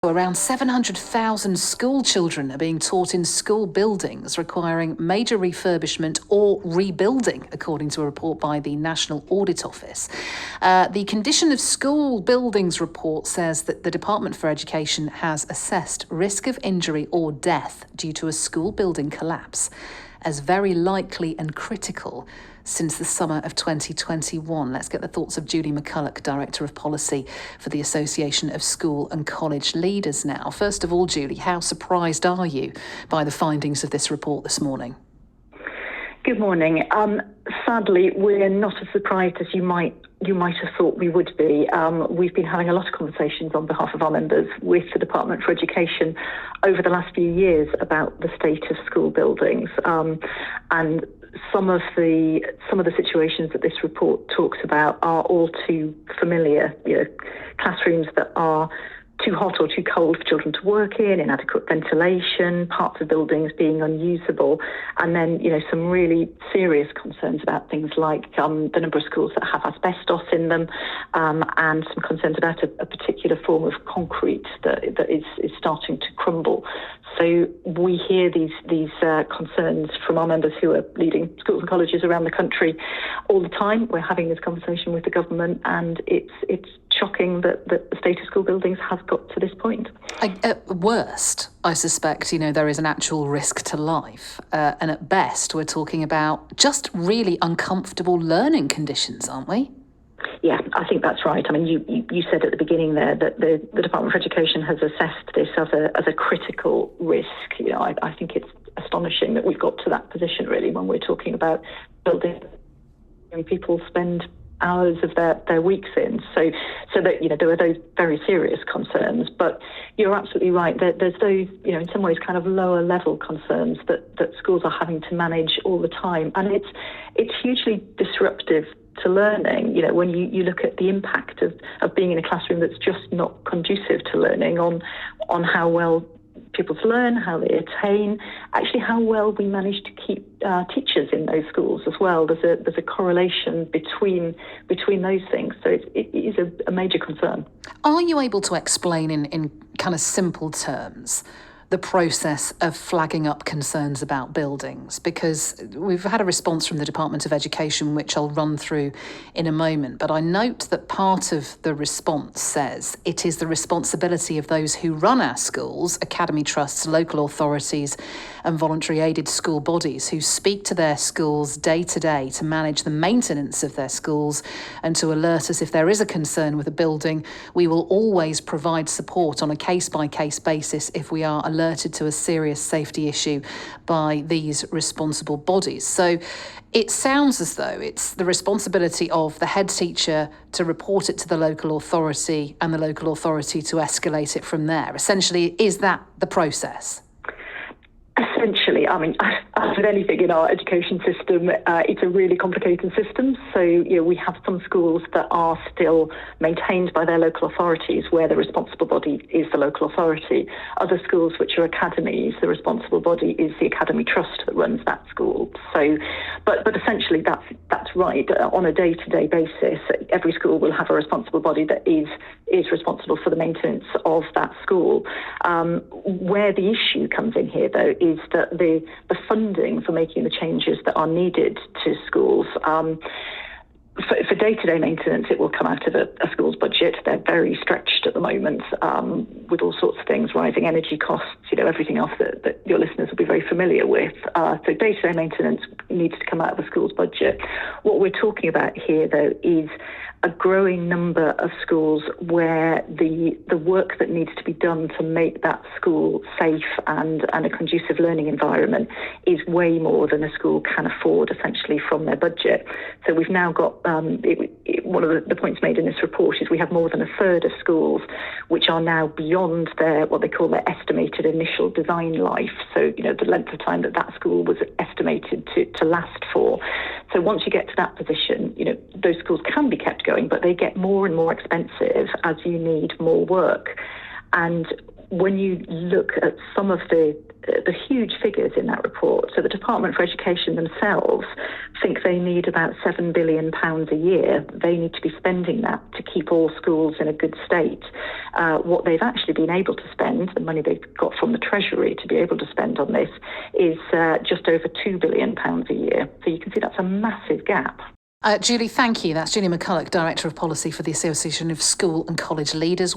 Around 700,000 school children are being taught in school buildings requiring major refurbishment or rebuilding, according to a report by the National Audit Office. The Condition of School Buildings report says that the Department for Education has assessed risk of injury or death due to a school building collapse as very likely and critical since the summer of 2021. Let's get the thoughts of Julie McCulloch, Director of Policy for the Association of School and College Leaders now. First of all, Julie, how surprised are you by the findings of this report this morning? Good morning. Sadly, we're not as surprised as you might have thought we would be. We've been having a lot of conversations on behalf of our members with the Department for Education over the last few years about the state of school buildings, and some of the situations that this report talks about are all too familiar. Classrooms that are too hot or too cold for children to work in, inadequate ventilation, parts of buildings being unusable, and then, some really serious concerns about things like the number of schools that have asbestos in them, and some concerns about a particular form of concrete that is starting to crumble. So we hear these concerns from our members who are leading schools and colleges around the country all the time. We're having this conversation with the government, and it's shocking that the state of school buildings has got to this point. At worst, I suspect, there is an actual risk to life. And at best, we're talking about just really uncomfortable learning conditions, aren't we? Yeah, I think that's right. I mean, you said at the beginning there that the Department for Education has assessed this as a critical risk. I think it's astonishing that we've got to that position, really, when we're talking about building young people spend hours of their weeks in. So that, there are those very serious concerns. But you're absolutely right. There's those, in some ways, kind of lower level concerns that schools are having to manage all the time. And it's hugely disruptive to learning. When you look at the impact of being in a classroom that's just not conducive to learning on how well pupils learn, how they attain, actually how well we manage to keep teachers in those schools as well. There's a correlation between those things. So it is a major concern. Are you able to explain in kind of simple terms the process of flagging up concerns about buildings? Because we've had a response from the Department of Education, which I'll run through in a moment, but I note that part of the response says it is the responsibility of those who run our schools, academy trusts, local authorities and voluntary aided school bodies who speak to their schools day to day to manage the maintenance of their schools and to alert us if there is a concern with a building. We will always provide support on a case-by-case basis if we are alerted to a serious safety issue by these responsible bodies. So it sounds as though it's the responsibility of the head teacher to report it to the local authority and the local authority to escalate it from there. Essentially, is that the process? Essentially, I mean, as with anything in our education system, it's a really complicated system. So, we have some schools that are still maintained by their local authorities, where the responsible body is the local authority. Other schools, which are academies, the responsible body is the academy trust that runs that school. So, but essentially, that's right. On a day-to-day basis, every school will have a responsible body that is responsible for the maintenance of that school. Where the issue comes in here, though, is that the funding for making the changes that are needed to schools, for day-to-day maintenance, it will come out of a school's budget. They're very stretched at the moment, with all sorts of things, rising energy costs, everything else that your listeners will be very familiar with. So day-to-day maintenance needs to come out of a school's budget. What we're talking about here, though, is a growing number of schools where the work that needs to be done to make that school safe and a conducive learning environment is way more than a school can afford, essentially, from their budget. So we've now got, one of the points made in this report is we have more than a third of schools which are now beyond what they call their estimated initial design life. So, the length of time that school was estimated to last for. So once you get to that position, those schools can be kept going, but they get more and more expensive as you need more work. And when you look at some of the huge figures in that report, so the Department for Education themselves think they need about £7 billion a year. They need to be spending that to keep all schools in a good state. What they've actually been able to spend, the money they've got from the Treasury to be able to spend on this, is just over £2 billion a year. So you can see that's a massive gap. Julie, thank you. That's Julie McCulloch, Director of Policy for the Association of School and College Leaders.